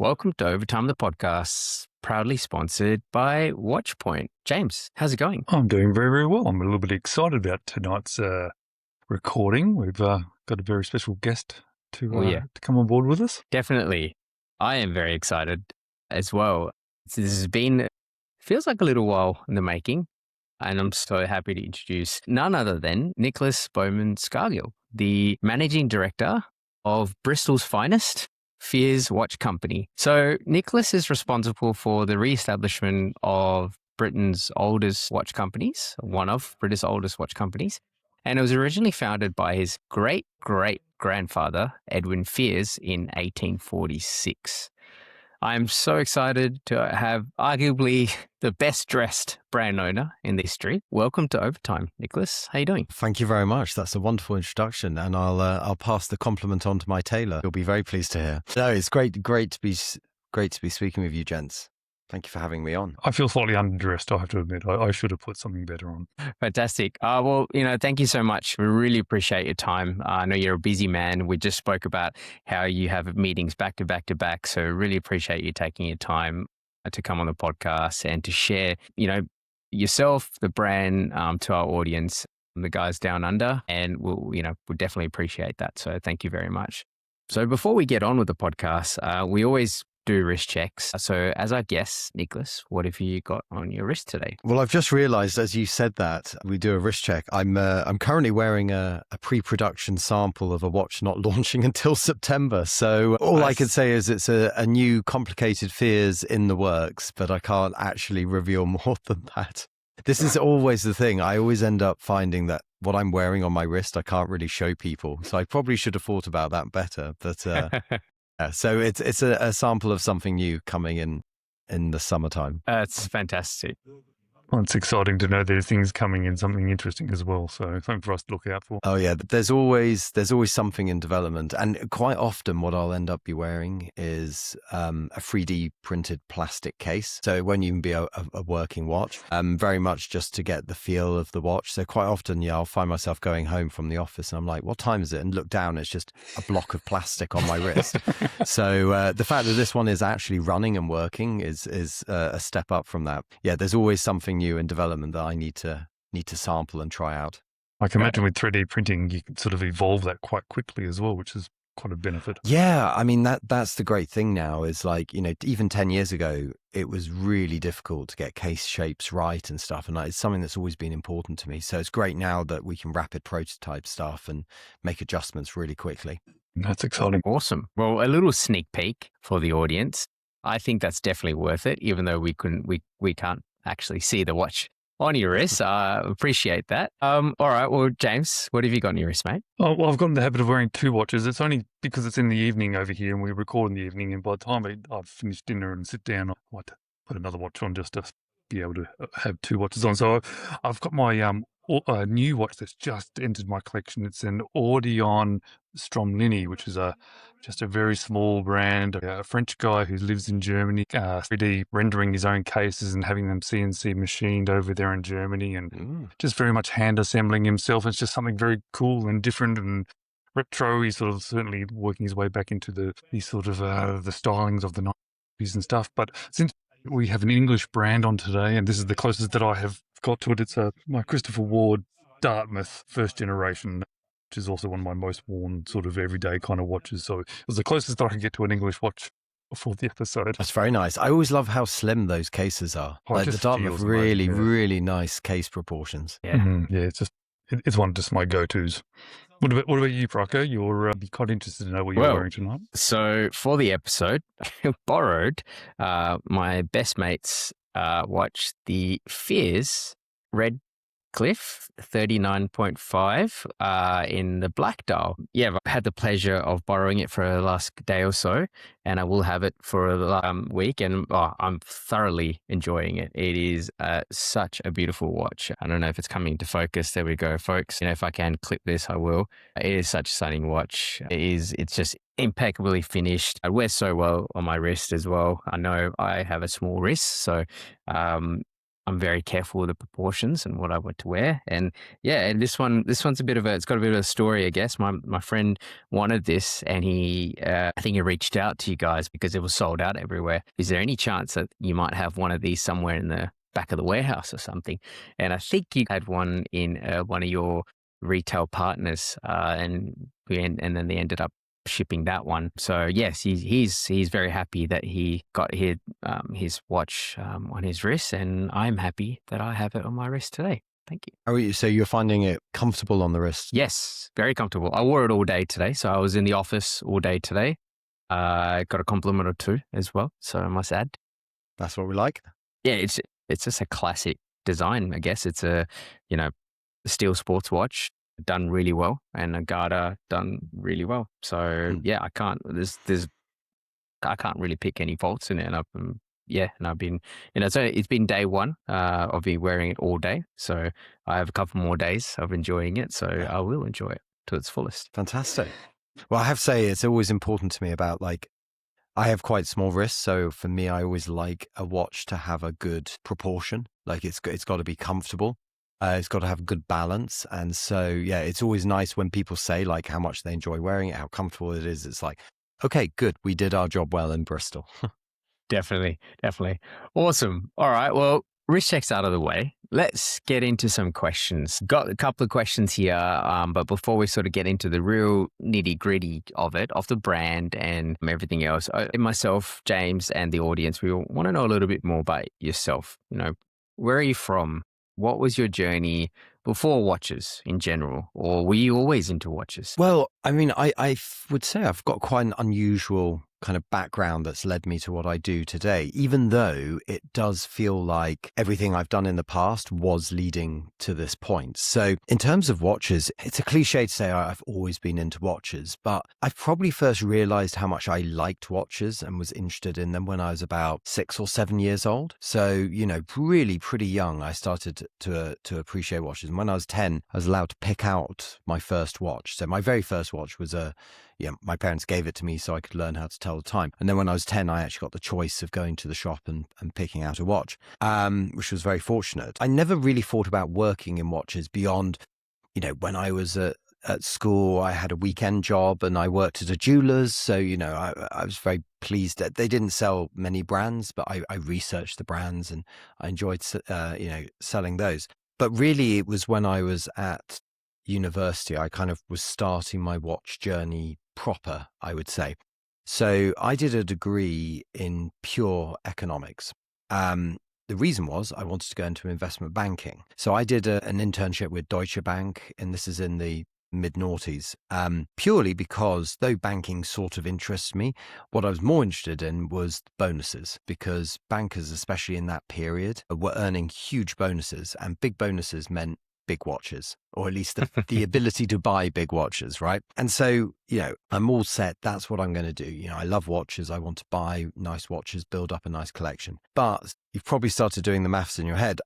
Welcome to Overtime, the podcast, proudly sponsored by Watchpoint. James, how's it going? I'm doing very, very well. I'm a little bit excited about tonight's recording. We've got a very special guest to come on board with us. Definitely. I am very excited as well. This has been, feels like a little while in the making, and I'm so happy to introduce none other than Nicholas Bowman-Scargill, the managing director of Bristol's finest, Fears Watch Company. So Nicholas is responsible for the re-establishment of Britain's oldest watch companies, one of Britain's oldest watch companies. And it was originally founded by his great-great-grandfather, Edwin Fears, in 1846. I'm so excited to have arguably the best dressed brand owner in the history. Welcome to Overtime, Nicholas. How are you doing? Thank you very much. That's a wonderful introduction, and I'll pass the compliment on to my tailor. You'll be very pleased to hear. No, it's great to be speaking with you, gents. Thank you for having me on. I feel slightly underdressed, I have to admit. I should have put something better on. Fantastic. Well, thank you so much. We really appreciate your time. I know you're a busy man. We just spoke about how you have meetings back to back to back. So really appreciate you taking your time to come on the podcast and to share, yourself, the brand, to our audience, the guys down under. And we'll definitely appreciate that. So thank you very much. So before we get on with the podcast, we always do wrist checks. So as our guest, Nicholas, what have you got on your wrist today? Well, I've just realized as you said that we do a wrist check. I'm currently wearing a pre-production sample of a watch not launching until September. So all I can say is it's a new complicated Fears in the works, but I can't actually reveal more than that. This is always the thing. I always end up finding that what I'm wearing on my wrist, I can't really show people. So I probably should have thought about that better, but yeah, so it's a sample of something new coming in the summertime. That's fantastic. Well, it's exciting to know there's things coming in, something interesting as well. So something for us to look out for. Oh yeah, there's always something in development, and quite often what I'll end up be wearing is a 3D printed plastic case. So it won't even be a working watch. Very much just to get the feel of the watch. So quite often, I'll find myself going home from the office and I'm like, "What time is it?" And look down, it's just a block of plastic on my wrist. So the fact that this one is actually running and working is a step up from that. Yeah, there's always something new in development that I need to sample and try out. I can imagine with 3D printing, you can sort of evolve that quite quickly as well, which is quite a benefit. Yeah, I mean, that's the great thing now is like, even 10 years ago, it was really difficult to get case shapes right and stuff. And it's something that's always been important to me. So it's great now that we can rapid prototype stuff and make adjustments really quickly. That's exciting. Awesome. Well, a little sneak peek for the audience. I think that's definitely worth it, even though we can't actually see the watch on your wrist. Appreciate that. All right. Well, James, what have you got on your wrist, mate? Oh, well, I've got in the habit of wearing two watches. It's only because it's in the evening over here and we record in the evening. And by the time I've finished dinner and sit down, I might put another watch on just to be able to have two watches on. So I've got my new watch that's just entered my collection. It's an Audion Stromlini, which is just a very small brand. A French guy who lives in Germany, 3D rendering his own cases and having them CNC machined over there in Germany, and just very much hand assembling himself. It's just something very cool and different and retro. He's sort of certainly working his way back into the stylings of the 90s and stuff. But since we have an English brand on today, and this is the closest that I have got to it, it's my Christopher Ward Dartmouth first generation, which is also one of my most worn sort of everyday kind of watches. So it was the closest that I could get to an English watch for the episode. That's very nice. I always love how slim those cases are. Oh, like the Dartmouth, really nice case proportions. Yeah, yeah, it's one of just my go-tos. What about you, Parker? You're be quite interested to know what you're wearing tonight. So for the episode, I borrowed my best mate's watch, the Fears Redcliff 39.5 in the black dial. Yeah, I've had the pleasure of borrowing it for the last day or so, and I will have it for the week, and I'm thoroughly enjoying it. It is such a beautiful watch. I don't know if it's coming into focus. There we go, folks. If I can clip this, I will. It is such a stunning watch. It's just impeccably finished. It wears so well on my wrist as well. I know I have a small wrist, so I'm very careful with the proportions and what I want to wear. And yeah, and this one's it's got a bit of a story, I guess. My friend wanted this, and I think he reached out to you guys because it was sold out everywhere. Is there any chance that you might have one of these somewhere in the back of the warehouse or something? And I think you had one in one of your retail partners, and then they ended up shipping that one. So yes, he's very happy that he got his watch on his wrist, and I'm happy that I have it on my wrist today. Thank you. So you're finding it comfortable on the wrist? Yes, very comfortable. I wore it all day today, so I was in the office all day today. I got a compliment or two as well, so I must add. That's what we like. Yeah, it's just a classic design, I guess. It's a steel sports watch done really well, and a Garda done really well. So yeah, I can't really pick any faults in it. And I've been, so it's been day one of me wearing it all day. So I have a couple more days of enjoying it. So I will enjoy it to its fullest. Fantastic. Well, I have to say, it's always important to me about, like, I have quite small wrists. So for me, I always like a watch to have a good proportion. Like it's got to be comfortable. It's got to have a good balance. And so, yeah, it's always nice when people say like how much they enjoy wearing it, how comfortable it is. It's like, okay, good. We did our job well in Bristol. Definitely. Awesome. All right. Well, wrist checks out of the way. Let's get into some questions. Got a couple of questions here, but before we sort of get into the real nitty gritty of the brand and everything else, myself, James, and the audience, we want to know a little bit more about yourself. Where are you from? What was your journey before watches in general, or were you always into watches? Well, I mean, I would say I've got quite an unusual kind of background that's led me to what I do today, even though it does feel like everything I've done in the past was leading to this point. So in terms of watches, it's a cliche to say I've always been into watches, but I've probably first realized how much I liked watches and was interested in them when I was about 6 or 7 years old. So, really pretty young, I started to appreciate watches. And when I was 10, I was allowed to pick out my first watch. So my very first watch was my parents gave it to me so I could learn how to tell the time. And then when I was 10, I actually got the choice of going to the shop and picking out a watch, which was very fortunate. I never really thought about working in watches beyond, when I was at school, I had a weekend job and I worked at a jeweler's. So, I was very pleased that they didn't sell many brands, but I researched the brands and I enjoyed, selling those. But really, it was when I was at university, I kind of was starting my watch journey proper, I would say. So I did a degree in pure economics. The reason was I wanted to go into investment banking. So I did an internship with Deutsche Bank, and this is in the mid-noughties, purely because though banking sort of interests me, what I was more interested in was bonuses, because bankers, especially in that period, were earning huge bonuses, and big bonuses meant big watches, or at least the ability to buy big watches, right? And so, I'm all set. That's what I'm going to do. I love watches. I want to buy nice watches, build up a nice collection. But you've probably started doing the maths in your head.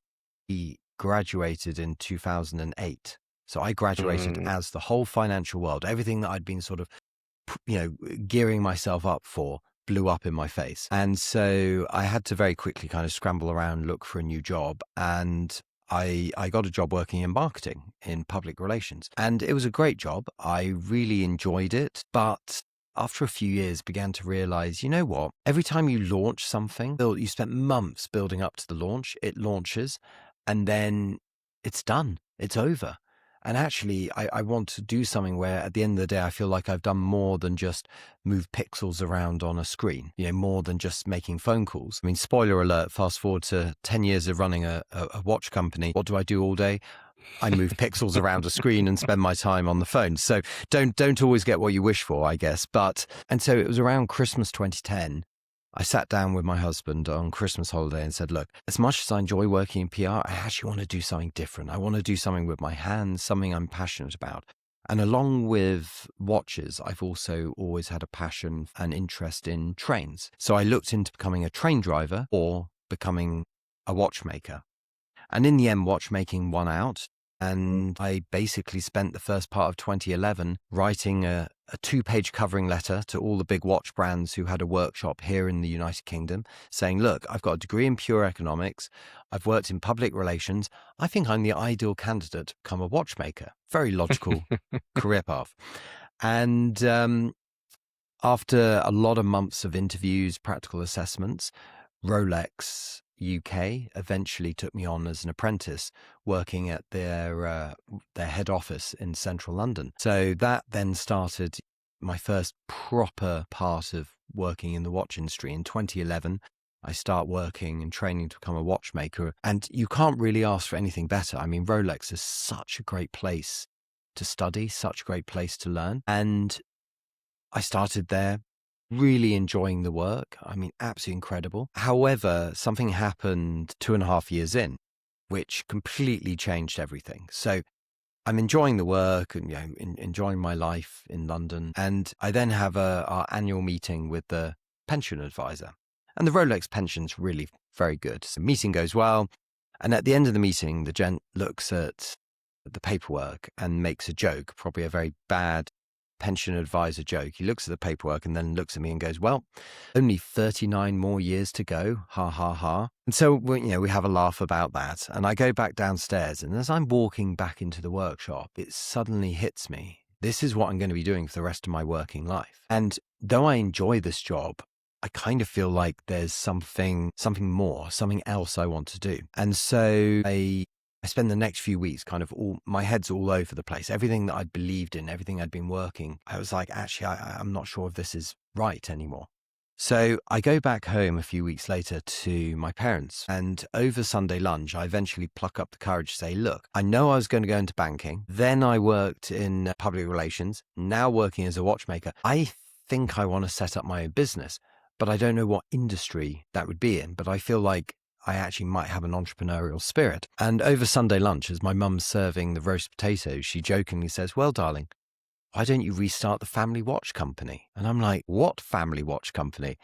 He graduated in 2008. So I graduated as the whole financial world, everything that I'd been sort of, gearing myself up for, blew up in my face. And so I had to very quickly kind of scramble around, look for a new job. And I got a job working in marketing, in public relations. And it was a great job. I really enjoyed it. But after a few years, began to realize, what? Every time you launch something, you spent months building up to the launch. It launches and then it's done. It's over. And actually, I want to do something where at the end of the day, I feel like I've done more than just move pixels around on a screen, more than just making phone calls. I mean, spoiler alert, fast forward to 10 years of running a watch company. What do I do all day? I move pixels around a screen and spend my time on the phone. So don't always get what you wish for, I guess. And so it was around Christmas 2010. I sat down with my husband on Christmas holiday and said, look, as much as I enjoy working in PR, I actually want to do something different. I want to do something with my hands, something I'm passionate about. And along with watches, I've also always had a passion and interest in trains. So I looked into becoming a train driver or becoming a watchmaker. And in the end, watchmaking won out. And I basically spent the first part of 2011 writing a 2-page covering letter to all the big watch brands who had a workshop here in the United Kingdom saying, look, I've got a degree in pure economics. I've worked in public relations. I think I'm the ideal candidate to become a watchmaker. Very logical career path. And after a lot of months of interviews, practical assessments, Rolex UK eventually took me on as an apprentice working at their head office in central London. So that then started my first proper part of working in the watch industry. In 2011, I start working and training to become a watchmaker. And you can't really ask for anything better. I mean, Rolex is such a great place to study, such a great place to learn. And I started there, really enjoying the work. I mean, absolutely incredible. However, something happened 2.5 years in, which completely changed everything. So I'm enjoying the work and enjoying my life in London. And I then have our annual meeting with the pension advisor. And the Rolex pension's really very good. So the meeting goes well. And at the end of the meeting, the gent looks at the paperwork and makes a joke, probably a very bad pension advisor joke. He looks at the paperwork and then looks at me and goes, well, only 39 more years to go. Ha, ha, ha. And so, we have a laugh about that. And I go back downstairs. And as I'm walking back into the workshop, it suddenly hits me. This is what I'm going to be doing for the rest of my working life. And though I enjoy this job, I kind of feel like there's something more, something else I want to do. And so I spend the next few weeks my head's all over the place. Everything that I'd believed in, everything I'd been working, I was like, actually, I'm not sure if this is right anymore. So I go back home a few weeks later to my parents, and over Sunday lunch, I eventually pluck up the courage to say, look, I know I was going to go into banking. Then I worked in public relations, now working as a watchmaker. I think I want to set up my own business, but I don't know what industry that would be in. But I feel like I actually might have an entrepreneurial spirit. And over Sunday lunch, as my mum's serving the roast potatoes, she jokingly says, well, darling, why don't you restart the family watch company? And I'm like, what family watch company?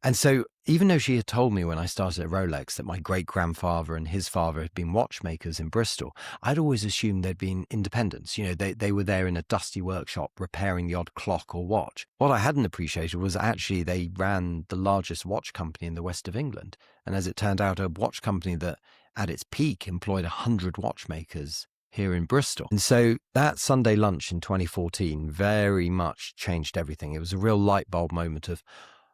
And so even though she had told me when I started at Rolex that my great-grandfather and his father had been watchmakers in Bristol, I'd always assumed they'd been independents. They were there in a dusty workshop repairing the odd clock or watch. What I hadn't appreciated was actually they ran the largest watch company in the west of England. And as it turned out, a watch company that at its peak employed 100 watchmakers here in Bristol. And so that Sunday lunch in 2014 very much changed everything. It was a real light bulb moment of,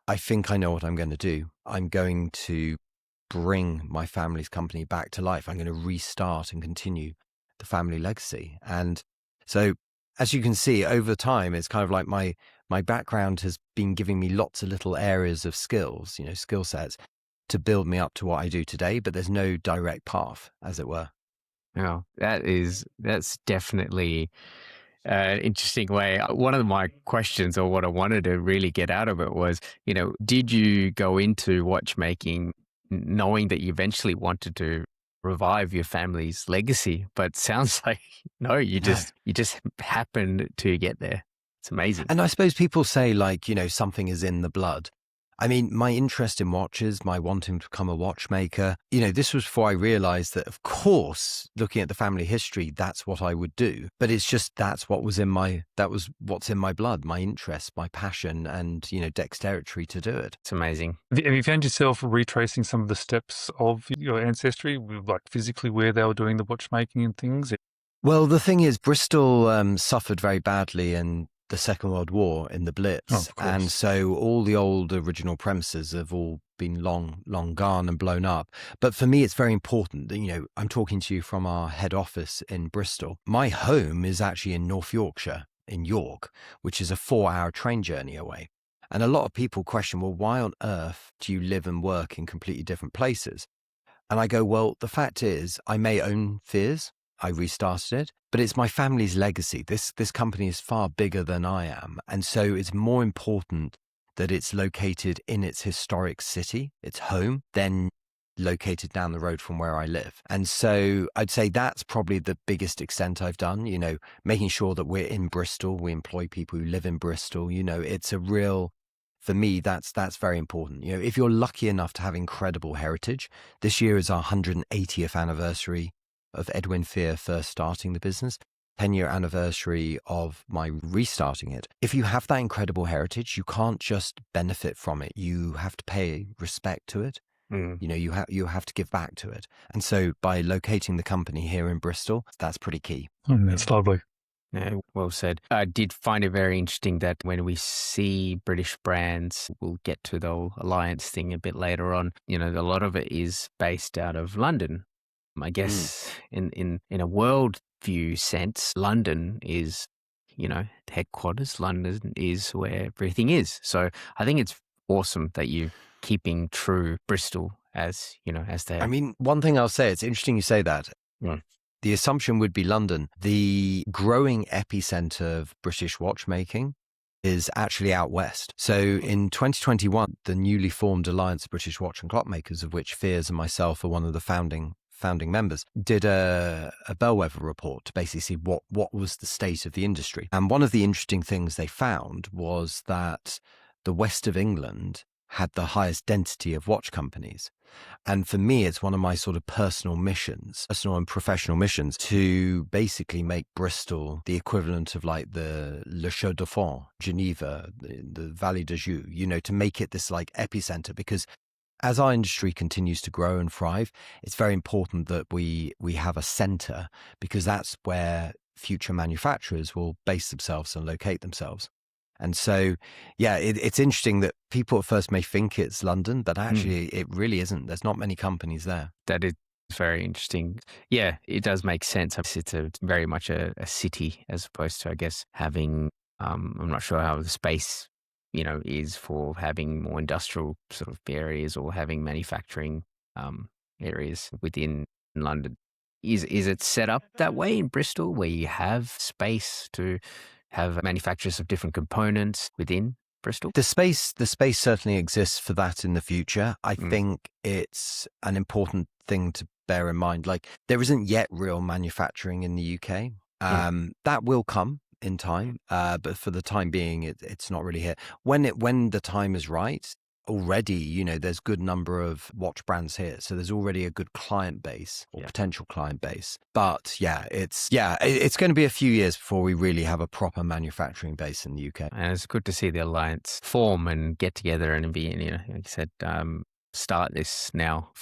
I think I know what I'm going to do. I'm going to bring my family's company back to life. I'm going to restart and continue the family legacy. And so, as you can see, over time, it's kind of like my background has been giving me lots of little areas of skills, skill sets to build me up to what I do today, but there's no direct path, as it were. Oh, that's definitely an interesting way. One of my questions, or what I wanted to really get out of it was, did you go into watchmaking knowing that you eventually wanted to revive your family's legacy? But sounds like no, you just happened to get there. It's amazing. And I suppose people say something is in the blood. I mean, my interest in watches, my wanting to become a watchmaker, this was before I realized that, of course, looking at the family history, that's what I would do. But it's just that was what's in my blood, my interest, my passion, and, dexterity to do it. It's amazing. Have you found yourself retracing some of the steps of your ancestry, like physically where they were doing the watchmaking and things? Well, the thing is, Bristol suffered very badly in the Second World War in the Blitz. And so all the old original premises have all been long gone and blown up. But for me, it's very important that, I'm talking to you from our head office in Bristol. My home is actually in North Yorkshire, in York, which is a 4-hour train journey away. And a lot of people question, well, why on earth do you live and work in completely different places? And I go, well, the fact is, I may own fears. I restarted it, but it's my family's legacy. This company is far bigger than I am. And so it's more important that it's located in its historic city, its home, than located down the road from where I live. And so I'd say that's probably the biggest extent I've done, making sure that we're in Bristol. We employ people who live in Bristol. It's a real, for me, that's very important. If you're lucky enough to have incredible heritage, this year is our 180th anniversary of Edwin Fear first starting the business, 10-year anniversary of my restarting it. If you have that incredible heritage, you can't just benefit from it. You have to pay respect to it. You know, you have to give back to it. And so by locating the company here in Bristol, that's pretty key. That's lovely. Yeah, well said. I did find it very interesting that when we see British brands, we'll get to the whole alliance thing a bit later on. You know, a lot of it is based out of London. I guess in a world view sense, London is, you know, headquarters. London is where everything is. So I think it's awesome that you're keeping true Bristol as, you know, as they. I mean, one thing I'll say, it's interesting you say that. Yeah. The assumption would be London. The growing epicenter of British watchmaking is actually out west. So in 2021, the newly formed Alliance of British Watch and Clockmakers, of which Fears and myself are one of the founding members, did a bellwether report to basically see what was the state of the industry. And one of the interesting things they found was that the west of England had the highest density of watch companies. And for me, it's one of my sort of personal and professional missions, to basically make Bristol the equivalent of like the Le Chaux de Fonds, Geneva, the Vallée de Joux, you know, to make it this like epicenter. Because as our industry continues to grow and thrive, it's very important that we have a center, because that's where future manufacturers will base themselves and locate themselves. And so, yeah, it's interesting that people at first may think it's London, but actually it really isn't. There's not many companies there. That is very interesting. Yeah, it does make sense. It's very much a city, as opposed to, I guess, having, I'm not sure how the space, you know, is for having more industrial sort of areas or having manufacturing areas within London. Is it set up that way in Bristol, where you have space to have manufacturers of different components within Bristol? The space certainly exists for that in the future. I think it's an important thing to bear in mind. Like, there isn't yet real manufacturing in the UK. That will come in time, but for the time being, it's not really here. When the time is right, already, you know, there's good number of watch brands here, so there's already a good client base or potential client base. But it's going to be a few years before we really have a proper manufacturing base in the UK. And it's good to see the alliance form and get together and be, you know, like you said, start this now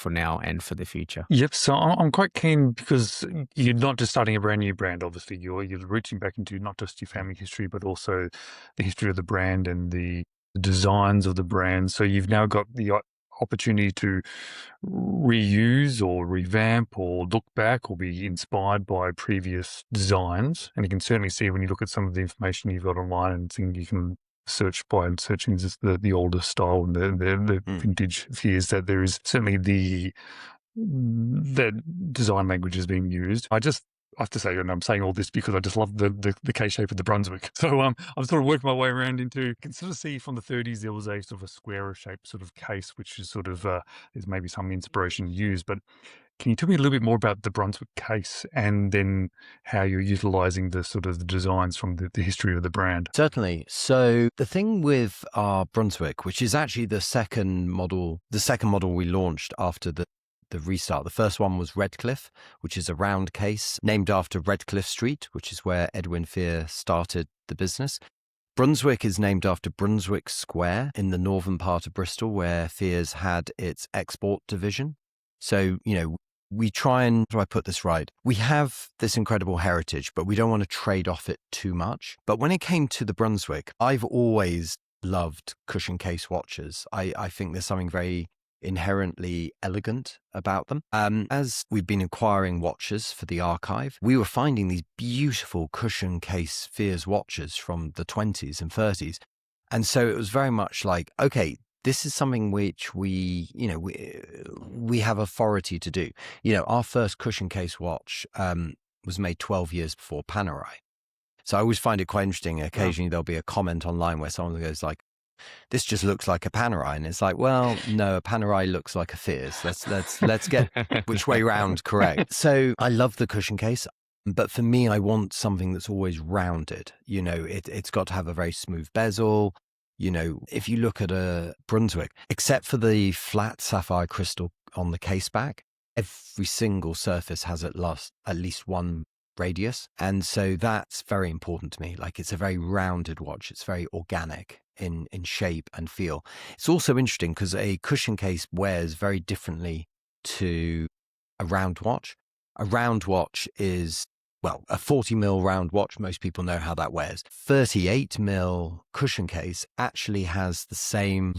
and for the future. Yep. So I'm quite keen, because you're not just starting a brand new brand. Obviously, you're reaching back into not just your family history, but also the history of the brand and the designs of the brand. So you've now got the opportunity to reuse or revamp or look back or be inspired by previous designs. And you can certainly see when you look at some of the information you've got online and things you can search by, and searching just the older style and the vintage Fears, that there is certainly that design language is being used. I have to say, and I'm saying all this because I just love the K shape of the Brunswick. So I'm sort of working my way around into, you can sort of see from the 30s there was a sort of a squarer shaped sort of case, which is sort of there's maybe some inspiration used. But can you tell me a little bit more about the Brunswick case, and then how you're utilising the sort of the designs from the history of the brand? Certainly. So the thing with our Brunswick, which is actually the second model we launched after the restart. The first one was Redcliff, which is a round case named after Redcliffe Street, which is where Edwin Fear started the business. Brunswick is named after Brunswick Square in the northern part of Bristol, where Fears had its export division. So, you know, we try and, do I put this right? We have this incredible heritage, but we don't want to trade off it too much. But when it came to the Brunswick, I've always loved cushion case watches. I think there's something very inherently elegant about them. As we've been acquiring watches for the archive, we were finding these beautiful cushion case Fears watches from the 20s and 30s. And so it was very much like, okay, this is something which we have authority to do. You know, our first cushion case watch was made 12 years before Panerai. So I always find it quite interesting. Occasionally there'll be a comment online where someone goes like, this just looks like a Panerai, and it's like, well, no, a Panerai looks like a Fears. Let's get which way round correct. So I love the cushion case, but for me, I want something that's always rounded. You know, it's got to have a very smooth bezel. You know, if you look at a Brunswick, except for the flat sapphire crystal on the case back, every single surface has at least one radius. And so that's very important to me. Like, it's a very rounded watch. It's very organic in shape and feel. It's also interesting because a cushion case wears very differently to a round watch. A round watch is, well, a 40 mil round watch. Most people know how that wears. 38 mil cushion case actually has the same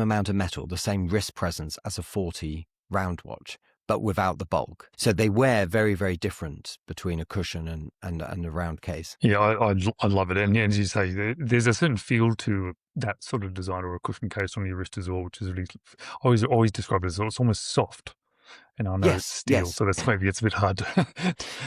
amount of metal, the same wrist presence as a 40 round watch, but without the bulk. So they wear very, very different between a cushion and a round case. Yeah, I love it. And as you say, there's a certain feel to that sort of design, or a cushion case on your wrist as well, which is really, I always describe it as it's almost soft. And I know it's steel, so that's maybe it's a bit hard to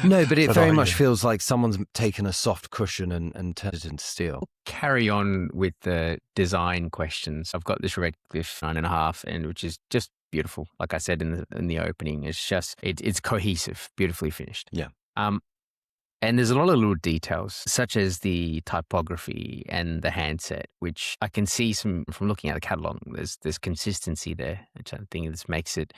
No, but it very much feels like someone's taken a soft cushion and turned it into steel. Carry on with the design questions. I've got this Redcliff 9.5, and which is just beautiful. Like I said in the opening, it's just it's cohesive, beautifully finished. Yeah. And there's a lot of little details, such as the typography and the handset, which I can see from looking at the catalog. There's consistency there, which I think this makes it,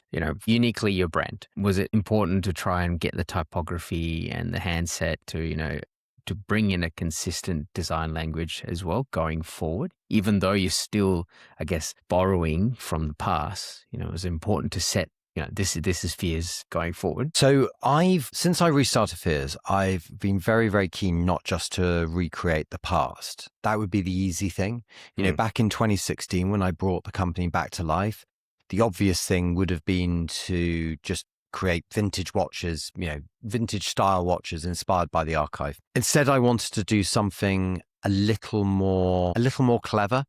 uniquely your brand. Was it important to try and get the typography and the handset to bring in a consistent design language as well going forward, even though you're still, I guess, borrowing from the past? It was important to set, this is Fears going forward. So since I restarted Fears, I've been very, very keen not just to recreate the past. That would be the easy thing. Back in 2016, when I brought the company back to life, the obvious thing would have been to just create vintage watches, vintage style watches inspired by the archive. Instead, I wanted to do something a little more clever.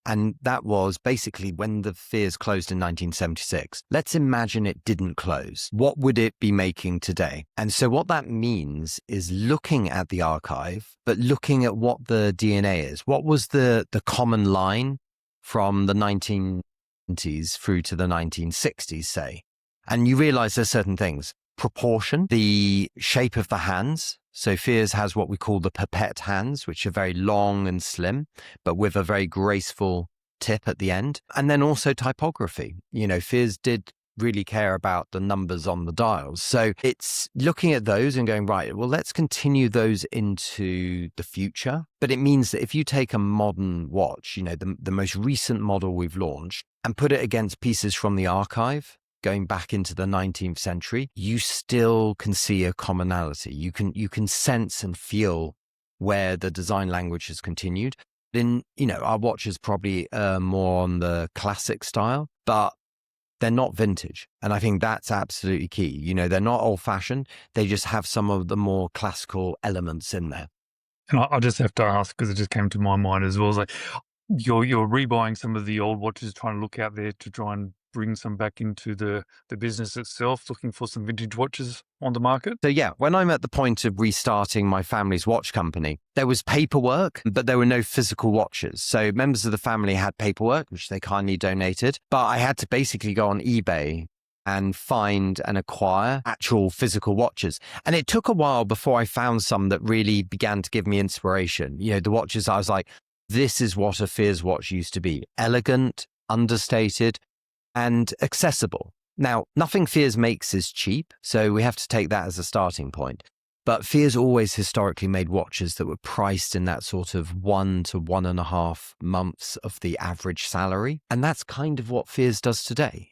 And that was basically when the Fears closed in 1976. Let's imagine it didn't close. What would it be making today? And so what that means is looking at the archive, but looking at what the DNA is. What was the common line from the 1920s through to the 1960s, say? And you realize there's certain things. Proportion, the shape of the hands. So Fears has what we call the pipette hands, which are very long and slim, but with a very graceful tip at the end. And then also typography. Fears did really care about the numbers on the dials. So it's looking at those and going, right, well, let's continue those into the future. But it means that if you take a modern watch, the most recent model we've launched, and put it against pieces from the archive, going back into the 19th century, you still can see a commonality. You can sense and feel where the design language has continued. Then, our watches probably more on the classic style, but they're not vintage. And I think that's absolutely key. They're not old fashioned. They just have some of the more classical elements in there. And I just have to ask, because it just came to my mind as well, it's like you're rebuying some of the old watches, trying to look out there to try and bring some back into the business itself, looking for some vintage watches on the market? So yeah, when I'm at the point of restarting my family's watch company, there was paperwork, but there were no physical watches. So members of the family had paperwork, which they kindly donated, but I had to basically go on eBay and find and acquire actual physical watches. And it took a while before I found some that really began to give me inspiration. The watches, I was like, this is what a Fears watch used to be. Elegant, understated, and accessible. Now, nothing Fears makes is cheap, so we have to take that as a starting point. But Fears always historically made watches that were priced in that sort of 1 to 1.5 months of the average salary. And that's kind of what Fears does today.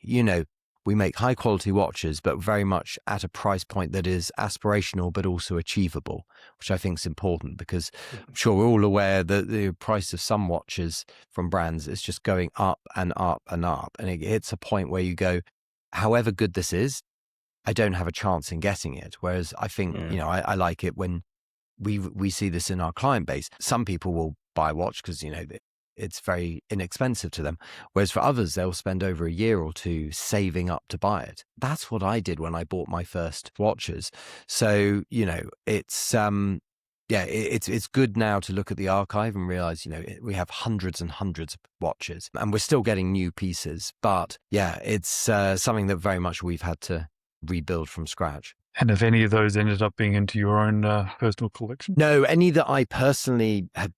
We make high quality watches, but very much at a price point that is aspirational, but also achievable, which I think is important because I'm sure we're all aware that the price of some watches from brands is just going up and up and up. And it hits a point where you go, however good this is, I don't have a chance in getting it. Whereas I think, I like it when we see this in our client base. Some people will buy a watch because, it's very inexpensive to them. Whereas for others, they'll spend over a year or two saving up to buy it. That's what I did when I bought my first watches. So, it's it's good now to look at the archive and realize, we have hundreds and hundreds of watches and we're still getting new pieces. But yeah, it's something that very much we've had to rebuild from scratch. And have any of those ended up being into your own personal collection? No, any that I personally had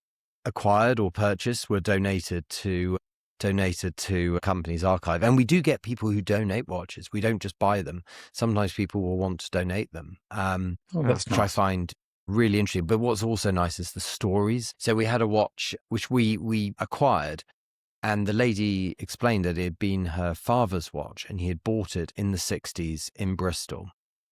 acquired or purchased were donated to donated to a company's archive. And we do get people who donate watches. We don't just buy them. Sometimes people will want to donate them, That's which I nice. find really interesting. But what's also nice is the stories. So we had a watch which we acquired, and the lady explained that it had been her father's watch and he had bought it in the 60s in Bristol,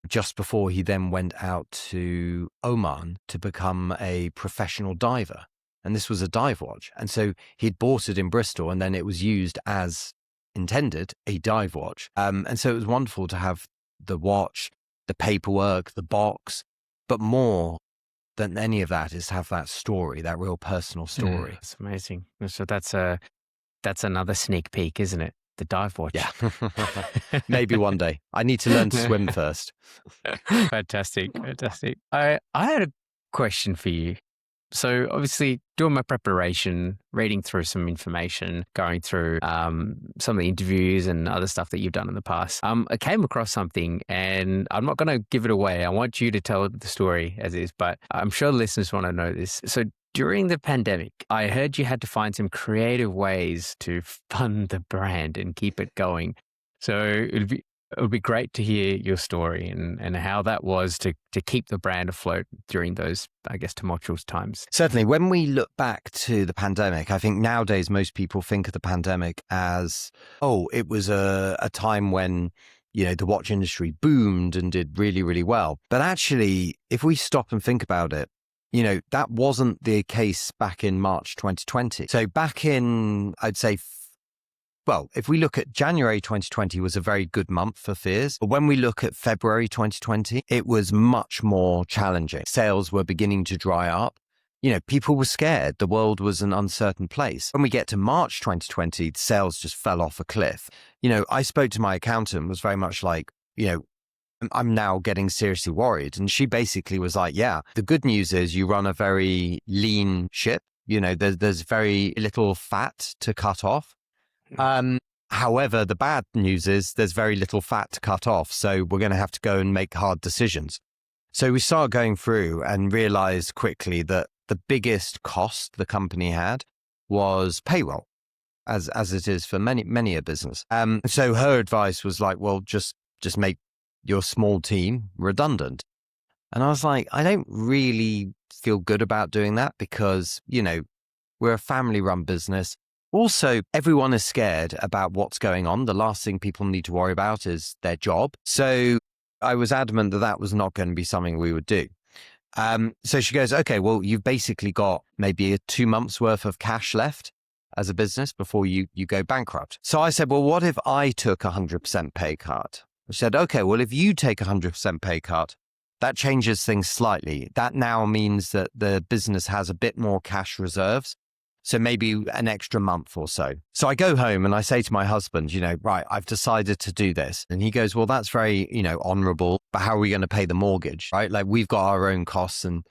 just before he then went out to Oman to become a professional diver. And this was a dive watch. And so he'd bought it in Bristol, and then it was used as intended, a dive watch. And so it was wonderful to have the watch, the paperwork, the box, but more than any of that is to have that story, that real personal story. That's amazing. So that's another sneak peek, isn't it? The dive watch. Yeah. Maybe one day. I need to learn to swim first. Fantastic. I had a question for you. So obviously doing my preparation, reading through some information, going through some of the interviews and other stuff that you've done in the past, I came across something, and I'm not going to give it away. I want you to tell the story as is, but I'm sure the listeners want to know this. So during the pandemic, I heard you had to find some creative ways to fund the brand and keep it going. So it would be great to hear your story and how that was to keep the brand afloat during those, I guess, tumultuous times. Certainly. When we look back to the pandemic, I think nowadays most people think of the pandemic as, it was a time when, the watch industry boomed and did really, really well. But actually, if we stop and think about it, that wasn't the case back in March 2020. So back in, I'd say, if we look at January 2020 was a very good month for Fears. But when we look at February 2020, it was much more challenging. Sales were beginning to dry up. People were scared. The world was an uncertain place. When we get to March 2020, sales just fell off a cliff. I spoke to my accountant, was very much like, I'm now getting seriously worried. And she basically was like, yeah, the good news is you run a very lean ship. There's very little fat to cut off. However, the bad news is there's very little fat to cut off. So we're going to have to go and make hard decisions. So we started going through and realized quickly that the biggest cost the company had was payroll, as it is for many a business. So her advice was like, well, just make your small team redundant. And I was like, I don't really feel good about doing that because, we're a family run business. Also, everyone is scared about what's going on. The last thing people need to worry about is their job. So I was adamant that was not going to be something we would do. So she goes, okay, well, you've basically got maybe 2 months worth of cash left as a business before you go bankrupt. So I said, well, what if I took 100% pay cut? She said, okay, well, if you take 100% pay cut, that changes things slightly. That now means that the business has a bit more cash reserves. So maybe an extra month or so. So I go home and I say to my husband, right, I've decided to do this. And he goes, well, that's very, honorable, but how are we going to pay the mortgage, right? Like we've got our own costs and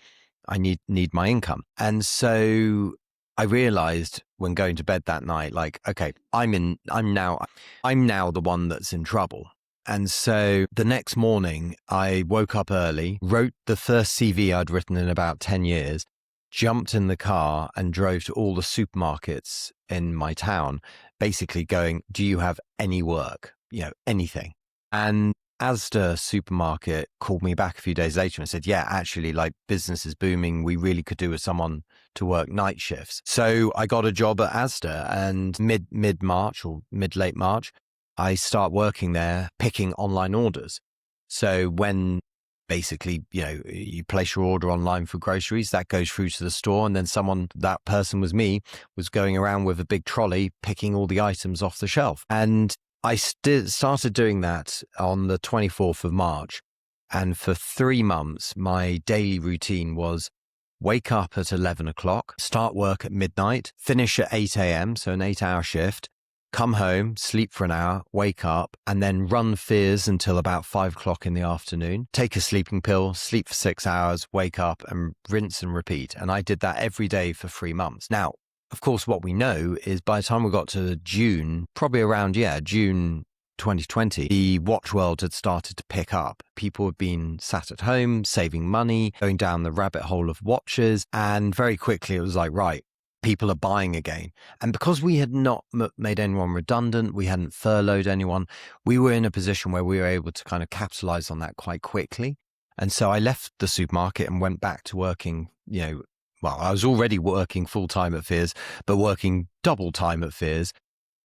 I need my income. And so I realized when going to bed that night, like, okay, I'm now the one that's in trouble. And so the next morning I woke up early, wrote the first CV I'd written in about 10 years, jumped in the car and drove to all the supermarkets in my town, basically going, do you have any work? Anything. And Asda supermarket called me back a few days later and said, yeah, actually, like business is booming. We really could do with someone to work night shifts. So I got a job at Asda, and mid-March or mid-late March, I start working there picking online orders. So when basically, you place your order online for groceries, that goes through to the store. And then that person was me, was going around with a big trolley, picking all the items off the shelf. And I started doing that on the 24th of March. And for 3 months, my daily routine was wake up at 11 o'clock, start work at midnight, finish at 8 a.m., so an 8-hour shift, come home, sleep for an hour, wake up, and then run Fears until about 5 o'clock in the afternoon, take a sleeping pill, sleep for 6 hours, wake up and rinse and repeat. And I did that every day for 3 months. Now, of course, what we know is by the time we got to June, probably around, June 2020, the watch world had started to pick up. People had been sat at home, saving money, going down the rabbit hole of watches. And very quickly it was like, right, people are buying again. And because we had not made anyone redundant, we hadn't furloughed anyone, we were in a position where we were able to kind of capitalize on that quite quickly. And so I left the supermarket and went back to working, well, I was already working full time at Fears, but working double time at Fears.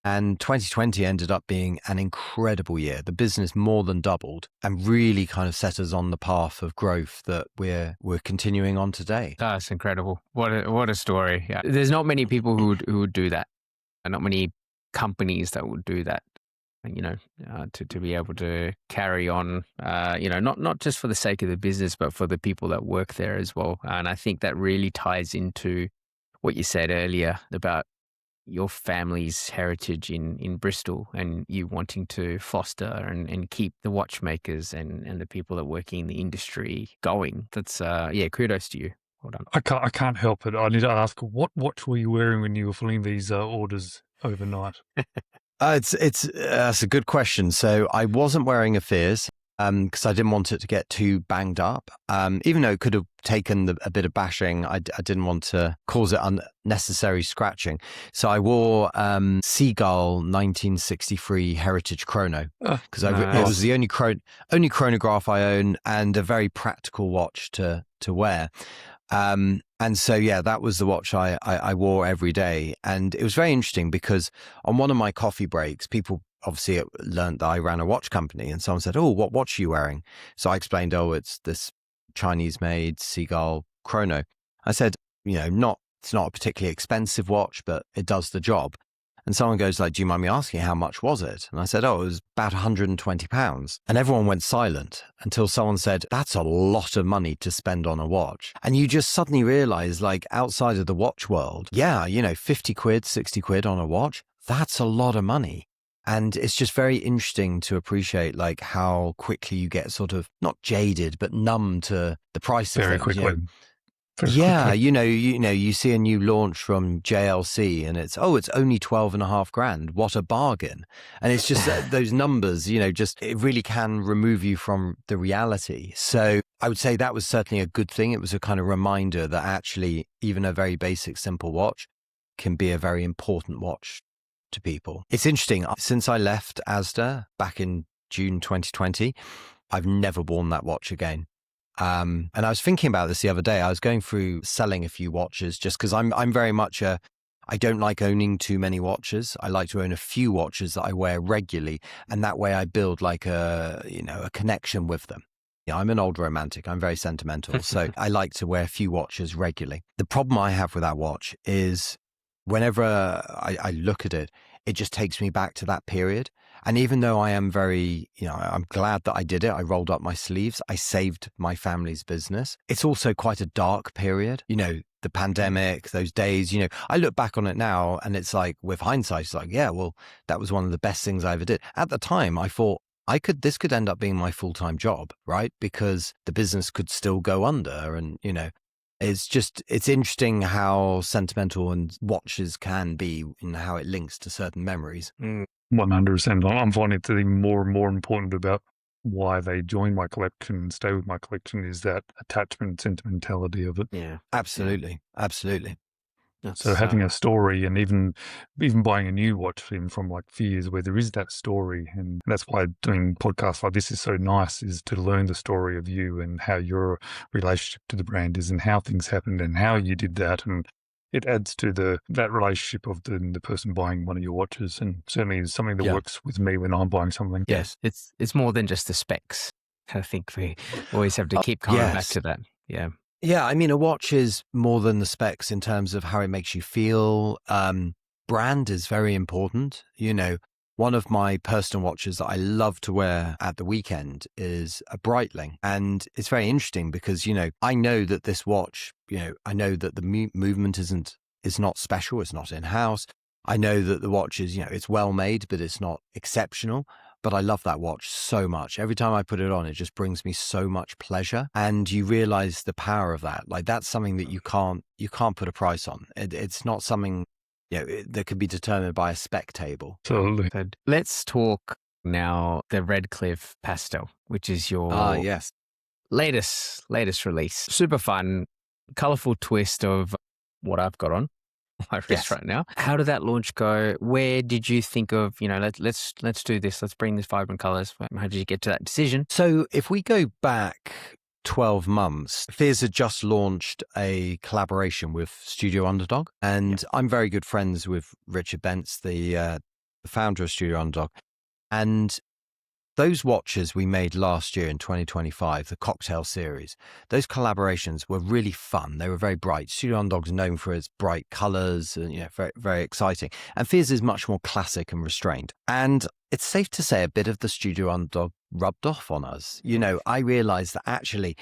And 2020 ended up being an incredible year. The business more than doubled and really kind of set us on the path of growth that we're continuing on today. That's incredible. What a story. Yeah. There's not many people who would do that, and not many companies that would do that. To be able to carry on, not just for the sake of the business, but for the people that work there as well. And I think that really ties into what you said earlier about your family's heritage in Bristol, and you wanting to foster and keep the watchmakers and the people that are working in the industry going. That's kudos to you. Well done. I can't help it. I need to ask, what watch were you wearing when you were filling these orders overnight? That's a good question. So I wasn't wearing a Fears because I didn't want it to get too banged up. Even though it could have taken a bit of bashing, I didn't want to cause it unnecessary scratching. So I wore Seagull 1963 Heritage Chrono because it was the only chronograph I own and a very practical watch to wear. And so, yeah, that was the watch I wore every day. And it was very interesting because on one of my coffee breaks, people obviously learned that I ran a watch company, and someone said, "Oh, what watch are you wearing?" So I explained, "Oh, it's this Chinese-made Seagull Chrono." I said, it's not a particularly expensive watch, but it does the job. And someone goes like, "Do you mind me asking how much was it?" And I said, "Oh, it was about £120. And everyone went silent until someone said, "That's a lot of money to spend on a watch." And you just suddenly realize, like, outside of the watch world, 50 quid, 60 quid on a watch, that's a lot of money. And it's just very interesting to appreciate like how quickly you get sort of not jaded, but numb to the price of Very things. quickly. You see a new launch from JLC and it's only 12.5 grand. What a bargain. And it's just those numbers, it really can remove you from the reality. So I would say that was certainly a good thing. It was a kind of reminder that actually even a very basic, simple watch can be a very important watch to people. It's interesting. Since I left Asda back in June 2020, I've never worn that watch again. And I was thinking about this the other day. I was going through selling a few watches just because I'm very much I don't like owning too many watches. I like to own a few watches that I wear regularly, and that way I build like a connection with them. I'm an old romantic. I'm very sentimental, so I like to wear a few watches regularly. The problem I have with that watch is whenever I look at it, it just takes me back to that period. And even though I am very, I'm glad that I did it. I rolled up my sleeves. I saved my family's business. It's also quite a dark period. The pandemic, those days, I look back on it now and it's like, with hindsight, it's like, yeah, well, that was one of the best things I ever did. At the time, I thought this could end up being my full-time job, right? Because the business could still go under and, it's interesting how sentimental and watches can be and how it links to certain memories. 100%. I'm finding it even more and more important about why they join my collection and stay with my collection is that attachment sentimentality of it. Yeah, absolutely. Absolutely. So having a story and even buying a new watch from like Fears where there is that story, and that's why doing podcasts like this is so nice, is to learn the story of you and how your relationship to the brand is and how things happened and how you did that, and it adds to that relationship of the person buying one of your watches, and certainly is something that works with me when I'm buying something. Yes, it's more than just the specs. I think we always have to keep coming back to that. Yeah. Yeah, I mean, a watch is more than the specs in terms of how it makes you feel. Brand is very important. One of my personal watches that I love to wear at the weekend is a Breitling. And it's very interesting because, I know that this watch, I know that the movement is not special. It's not in-house. I know that the watch is, it's well made, but it's not exceptional. But I love that watch so much. Every time I put it on, it just brings me so much pleasure. And you realize the power of that. Like, that's something that you can't put a price on. It's not something, that could be determined by a spec table. Absolutely. So let's talk now the Redcliff Pastel, which is your latest release. Super fun, colorful twist of what I've got on. my wrist Yes. right now. How did that launch go? Where did you think of, let's do this. Let's bring this vibrant colors. How did you get to that decision? So if we go back 12 months, Fears had just launched a collaboration with Studio Underdog. And I'm very good friends with Richard Bentz, the founder of Studio Underdog. And those watches we made last year in 2025, the cocktail series, those collaborations were really fun. They were very bright. Studio Underdog's known for its bright colors and, very, very exciting. And Fears is much more classic and restrained. And it's safe to say a bit of the Studio Underdog rubbed off on us. I realized that actually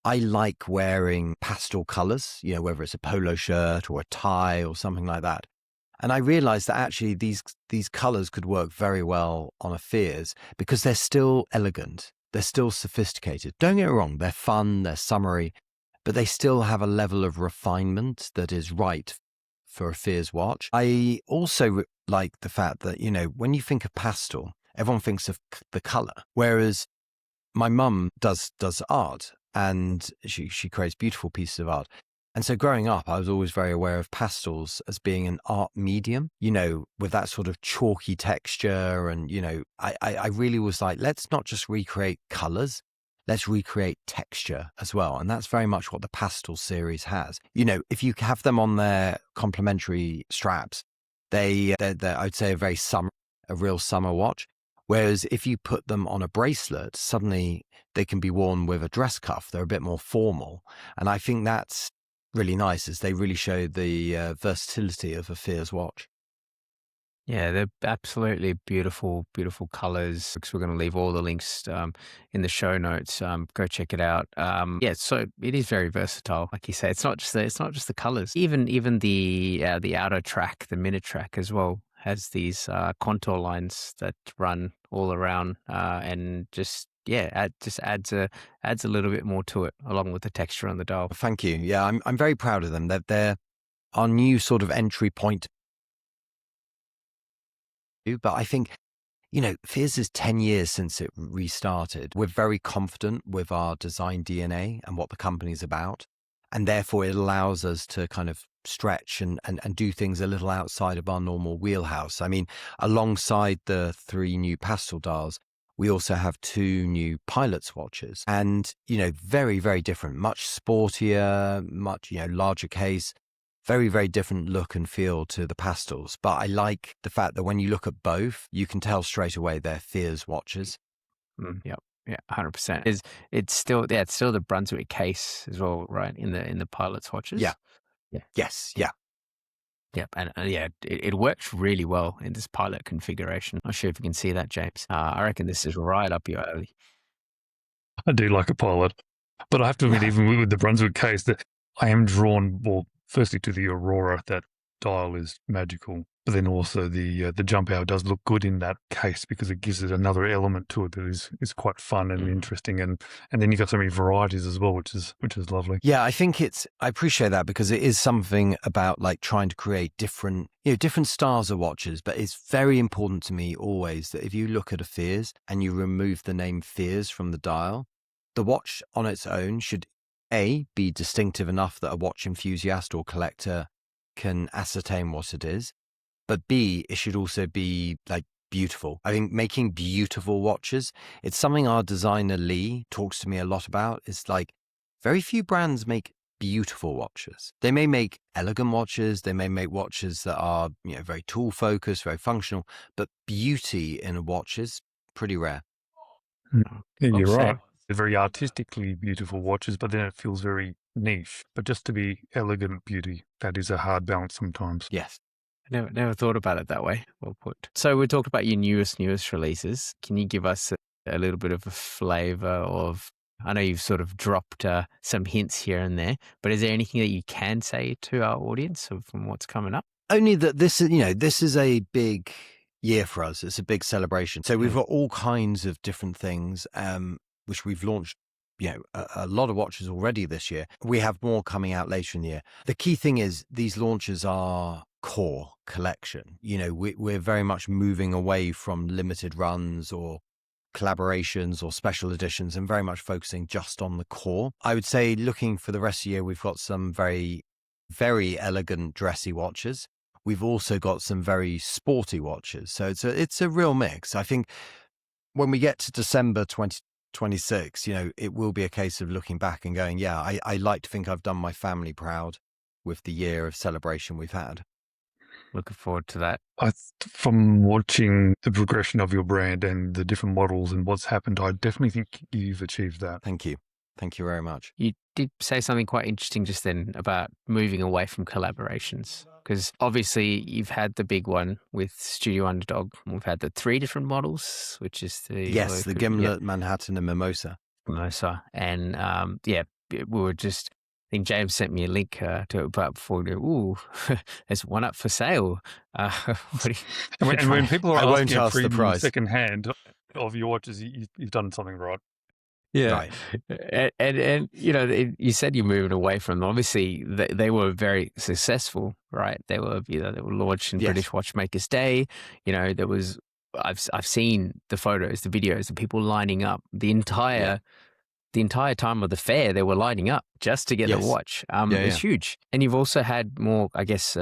I like wearing pastel colors, whether it's a polo shirt or a tie or something like that. And I realized that actually these colors could work very well on a Fears because they're still elegant. They're still sophisticated. Don't get me wrong. They're fun. They're summery, but they still have a level of refinement that is right for a Fears watch. I also like the fact that, when you think of pastel, everyone thinks of the color, whereas my mum does art and she creates beautiful pieces of art. And so growing up, I was always very aware of pastels as being an art medium, with that sort of chalky texture. And, I really was like, let's not just recreate colors, let's recreate texture as well. And that's very much what the pastel series has. If you have them on their complementary straps, they're I'd say a real summer watch. Whereas if you put them on a bracelet, suddenly they can be worn with a dress cuff. They're a bit more formal. And I think that's really nice, as they really show the versatility of a Fears watch. Yeah, they're absolutely beautiful, beautiful colors. We're going to leave all the links in the show notes. Go check it out. So it is very versatile, like you say. It's not just the colors. Even the outer track, the minute track as well, has these contour lines that run all around, and just adds a little bit more to it, along with the texture on the dial. Thank you. Yeah, I'm very proud of them. They're our new sort of entry point. But I think, Fears is 10 years since it restarted. We're very confident with our design DNA and what the company's about. And therefore, it allows us to kind of stretch and do things a little outside of our normal wheelhouse. I mean, alongside the 3 new pastel dials, we also have 2 new Pilot's watches. And, very, very different, much sportier, much, larger case. Very, very different look and feel to the pastels. But I like the fact that when you look at both, you can tell straight away they're Fears watches. Yeah, 100%. It's still the Brunswick case as well, right? In the Pilot's watches. Yeah. Yeah. Yes. Yeah. Yep, and it works really well in this Pilot configuration. Not sure if you can see that, James. I reckon this is right up your alley. I do like a Pilot, but I have to admit, even with the Brunswick case, that I am drawn, well, firstly to the Aurora. That dial is magical, but then also the jump hour does look good in that case because it gives it another element to it that is quite fun and interesting, and then you got so many varieties as well, which is lovely. Yeah, I think I appreciate that because it is something about like trying to create different styles of watches, but it's very important to me always that if you look at a Fears and you remove the name Fears from the dial, the watch on its own should A, be distinctive enough that a watch enthusiast or collector can ascertain what it is, but B, it should also be like beautiful. I think making beautiful watches, it's something our designer Lee talks to me a lot about. It's like very few brands make beautiful watches. They may make elegant watches, they may make watches that are, very tool focused, very functional, but beauty in a watch is pretty rare. Yeah, you're right. They're very artistically beautiful watches, but then it feels very niche. But just to be elegant beauty, that is a hard balance sometimes. Yes. I never thought about it that way. Well put. So we talked about your newest releases. Can you give us a little bit of a flavor of, I know you've sort of dropped some hints here and there, but is there anything that you can say to our audience from what's coming up? Only that this is a big year for us. It's a big celebration. So we've got all kinds of different things, which we've launched, a lot of watches already this year. We have more coming out later in the year. The key thing is these launches are core collection. We're very much moving away from limited runs or collaborations or special editions and very much focusing just on the core. I would say looking for the rest of the year, we've got some very very elegant, dressy watches. We've also got some very sporty watches. So it's a real mix. I think when we get to December 2026, it will be a case of looking back and going, yeah, I like to think I've done my family proud with the year of celebration we've had. Looking forward to that. From watching the progression of your brand and the different models and what's happened, I definitely think you've achieved that. Thank you. Thank you very much. You did say something quite interesting just then about moving away from collaborations, because obviously you've had the big one with Studio Underdog. We've had the 3 different models, which is the Gimlet, Manhattan, and Mimosa. Mimosa. And we were just, I think James sent me a link to it about before. Ooh, there's one up for sale. And when people are asking ask the price second hand of your watches, you've done something right. Yeah. Right. And you said you're moving away from them. Obviously, they were very successful, right? They were launched in British Watchmakers Day. There was, I've seen the photos, the videos of people lining up the entire time of the fair. They were lining up just to get the watch. It's huge. And you've also had more, I guess,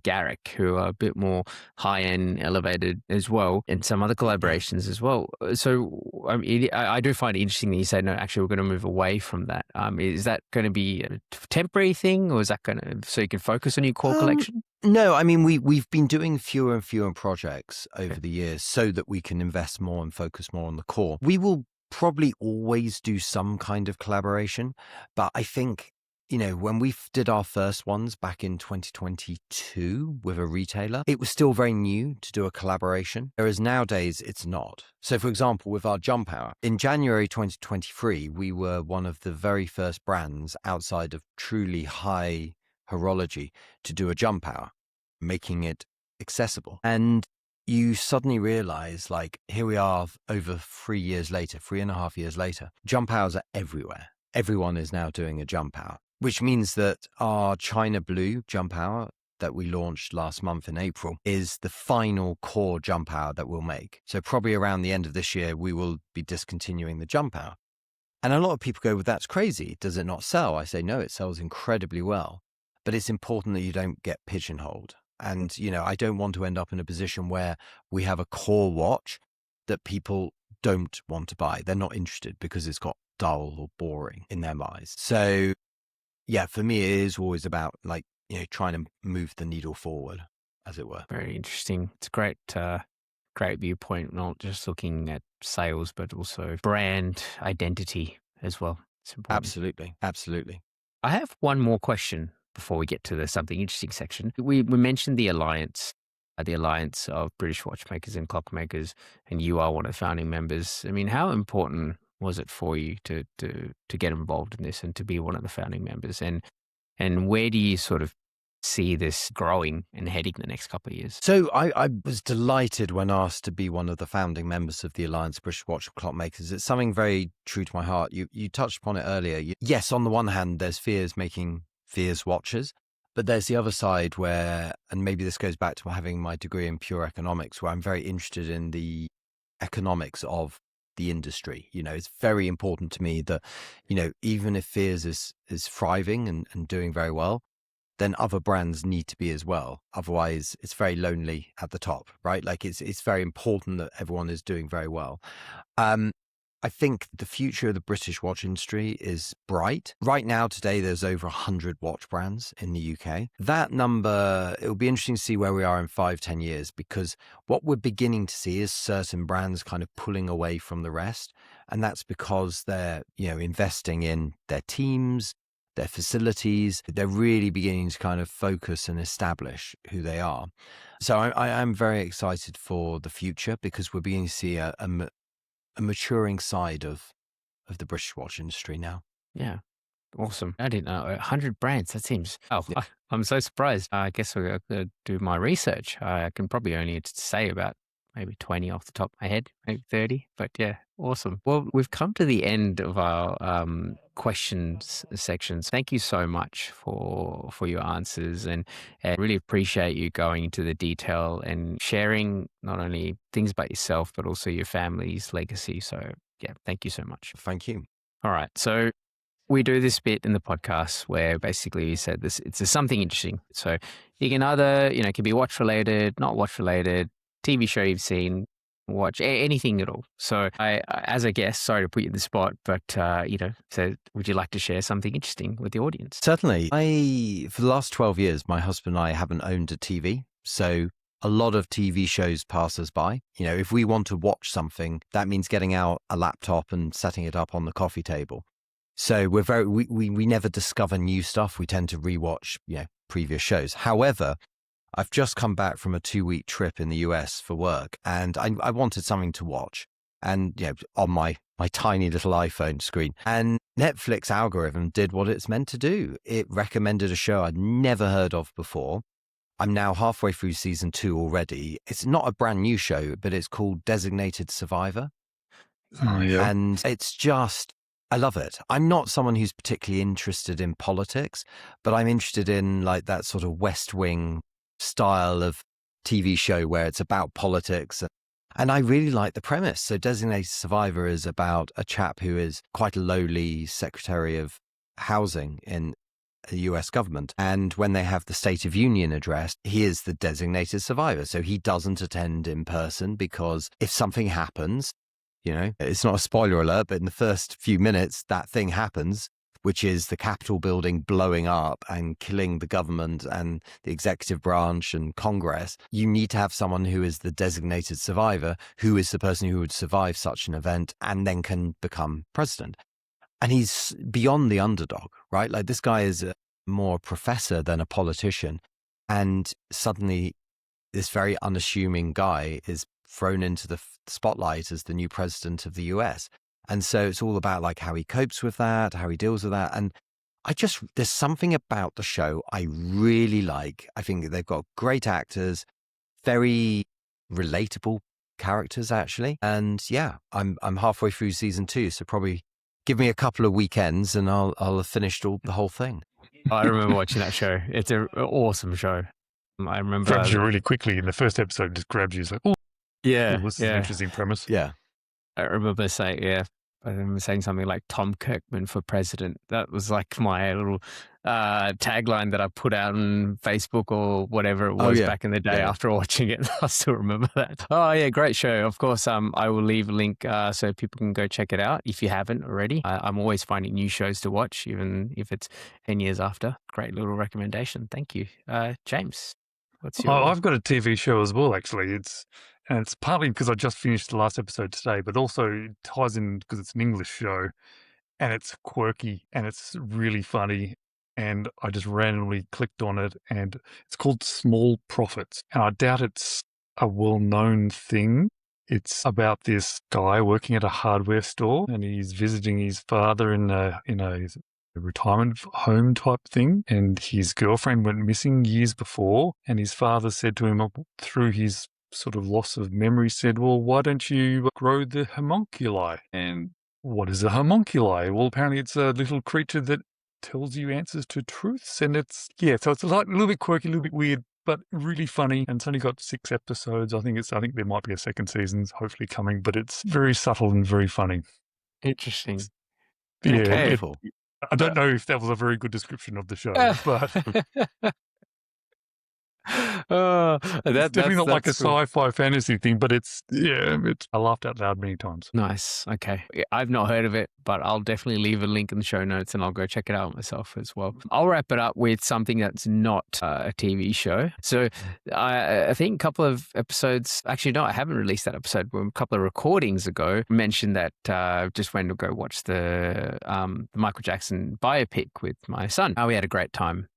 Garrick, who are a bit more high-end, elevated as well, and some other collaborations as well. So I do find it interesting that you say, no, actually, we're going to move away from that. Is that going to be a temporary thing, or is that going to, so you can focus on your core collection? No, I mean, we've been doing fewer and fewer projects over the years so that we can invest more and focus more on the core. We will probably always do some kind of collaboration, but I think when we did our first ones back in 2022 with a retailer, it was still very new to do a collaboration, whereas nowadays it's not. So, for example, with our jump hour, in January 2023, we were one of the very first brands outside of truly high horology to do a jump hour, making it accessible. And you suddenly realize, here we are over 3 years later, 3.5 years later, jump hours are everywhere. Everyone is now doing a jump hour, which means that our China Blue jump hour that we launched last month in April is the final core jump hour that we'll make. So probably around the end of this year, we will be discontinuing the jump hour. And a lot of people go, well, that's crazy. Does it not sell? I say, no, it sells incredibly well. But it's important that you don't get pigeonholed. And, I don't want to end up in a position where we have a core watch that people don't want to buy. They're not interested because it's got dull or boring in their eyes. So, yeah, for me, it is always about trying to move the needle forward, as it were. Very interesting. It's a great viewpoint, not just looking at sales, but also brand identity as well. It's important. Absolutely. I have one more question before we get to the something interesting section. We mentioned the alliance of British watchmakers and clockmakers, and you are one of the founding members. I mean, how important was it for you to get involved in this and to be one of the founding members? And where do you sort of see this growing and heading the next couple of years? So I was delighted when asked to be one of the founding members of the Alliance of British Watch and Clockmakers. It's something very true to my heart. You touched upon it earlier. Yes, on the one hand, there's fears making fears watches, but there's the other side where, and maybe this goes back to having my degree in pure economics, where I'm very interested in the economics of the industry. It's very important to me that, even if Fears is thriving and doing very well, then other brands need to be as well. Otherwise, it's very lonely at the top, right? It's very important that everyone is doing very well. I think the future of the British watch industry is bright. Right now, today, there's over 100 watch brands in the UK. That number, it'll be interesting to see where we are in 5-10 years, because what we're beginning to see is certain brands kind of pulling away from the rest. And that's because they're, investing in their teams, their facilities. They're really beginning to kind of focus and establish who they are. So I am very excited for the future, because we're beginning to see a maturing side of the British watch industry now. Yeah. Awesome. I didn't know. 100 brands. That seems, I'm so surprised. I guess we're going to do my research. I can probably only say about maybe 20 off the top of my head, maybe 30. But yeah, awesome. Well, we've come to the end of our questions sections. Thank you so much for your answers, and really appreciate you going into the detail and sharing not only things about yourself, but also your family's legacy. So yeah, thank you so much. Thank you. All right. So We do this bit in the podcast where basically we said this, it's something interesting. So you can either, it can be watch related, not watch related, TV show you've seen, watch anything at all. So as a guest, sorry to put you in the spot, but, so would you like to share something interesting with the audience? Certainly. For the last 12 years, my husband and I haven't owned a TV. So a lot of TV shows pass us by. If we want to watch something, that means getting out a laptop and setting it up on the coffee table. So we never discover new stuff. We tend to rewatch, previous shows. However, I've just come back from a 2-week trip in the US for work, and I wanted something to watch, and on my tiny little iPhone screen. And Netflix algorithm did what it's meant to do. It recommended a show I'd never heard of before. I'm now halfway through season 2 already. It's not a brand new show, but it's called Designated Survivor. Oh, yeah. And it's just, I love it. I'm not someone who's particularly interested in politics, but I'm interested in like that sort of West Wing style of TV show where it's about politics. And I really like the premise. So Designated Survivor is about a chap who is quite a lowly Secretary of Housing in the US government. And when they have the State of Union address, he is the designated survivor. So he doesn't attend in person because if something happens, it's not a spoiler alert, but in the first few minutes, that thing happens, which is the Capitol building blowing up and killing the government and the executive branch and Congress. You need to have someone who is the designated survivor, who is the person who would survive such an event and then can become president. And he's beyond the underdog, right? Like this guy is more a professor than a politician. And suddenly this very unassuming guy is thrown into the spotlight as the new president of the US. And so it's all about like how he copes with that, how he deals with that. And there's something about the show I really like. I think they've got great actors, very relatable characters actually. And yeah, I'm halfway through season 2. So probably give me a couple of weekends and I'll have finished the whole thing. I remember watching that show. It's an awesome show. I remember. Grabs you really quickly in the first episode, just grabs you. It's like, oh, this is an interesting premise. Yeah. I remember saying something like Tom Kirkman for president. That was like my little tagline that I put out on Facebook or whatever it was back in the day after watching it. I still remember that. Oh yeah, great show. Of course, I will leave a link so people can go check it out if you haven't already. I'm always finding new shows to watch, even if it's 10 years after. Great little recommendation. Thank you. James, what's your... I've got a TV show as well, actually. And it's partly because I just finished the last episode today, but also it ties in because it's an English show and it's quirky and it's really funny. And I just randomly clicked on it and it's called Small Profits. And I doubt it's a well-known thing. It's about this guy working at a hardware store and he's visiting his father in a retirement home type thing. And his girlfriend went missing years before. And his father said to him through his sort of loss of memory, said, well, why don't you grow the homunculi? And what is a homunculi? Well, apparently it's a little creature that tells you answers to truths. And so it's a little bit quirky, a little bit weird, but really funny. And it's only got 6 episodes. I think there might be a second season hopefully coming, but it's very subtle and very funny. Interesting. Yeah. Okay. I don't know if that was a very good description of the show, but... it's definitely not like a sci-fi fantasy thing, but I laughed out loud many times. Nice. Okay. I've not heard of it, but I'll definitely leave a link in the show notes and I'll go check it out myself as well. I'll wrap it up with something that's not a TV show. So I think a couple of episodes, actually no, I haven't released that episode, but a couple of recordings ago mentioned that just went to go watch the Michael Jackson biopic with my son. We had a great time.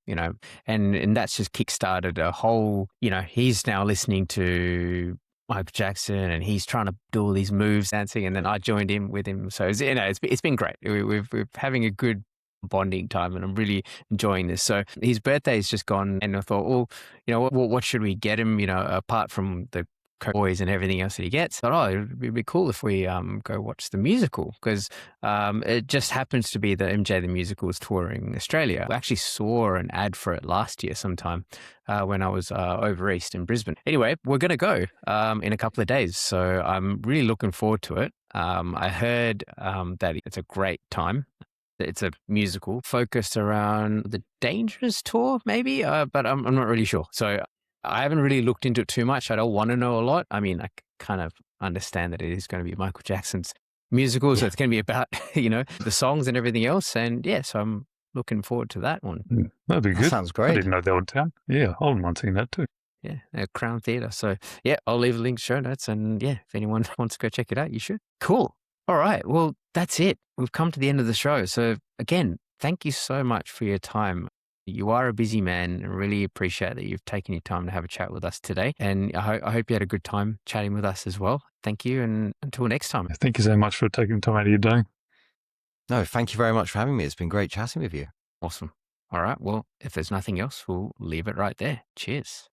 And that's just kickstarted a whole, he's now listening to Michael Jackson and he's trying to do all these moves dancing. And then I joined in with him. So it's been great. We're having a good bonding time and I'm really enjoying this. So his birthday's just gone and I thought, what should we get him, apart from the toys and everything else that he gets. But it'd be cool if we go watch the musical because it just happens to be that MJ the Musical is touring Australia. I actually saw an ad for it last year sometime when I was over east in Brisbane. Anyway, we're going to go in a couple of days. So I'm really looking forward to it. I heard that it's a great time. It's a musical focused around the Dangerous tour, maybe, but I'm not really sure. So I haven't really looked into it too much. I don't want to know a lot. I mean, I kind of understand that it is going to be Michael Jackson's musical, so Yeah. it's going to be about, the songs and everything else. And yeah, so I'm looking forward to that one. That'd be That good. sounds I great. didn't know they were in town. Yeah, I wouldn't mind seeing that too. Yeah, Crown Theatre. So yeah, I'll leave a link to show notes. And yeah, if anyone wants to go check it out, you should. Cool. All right. Well, that's it. We've come to the end of the show. So again, thank you so much for your time. You are a busy man and really appreciate that you've taken your time to have a chat with us today. And I hope you had a good time chatting with us as well. Thank you. And until next time. Thank you so much for taking time out of your day. No, thank you very much for having me. It's been great chatting with you. Awesome. All right. Well, if there's nothing else, we'll leave it right there. Cheers.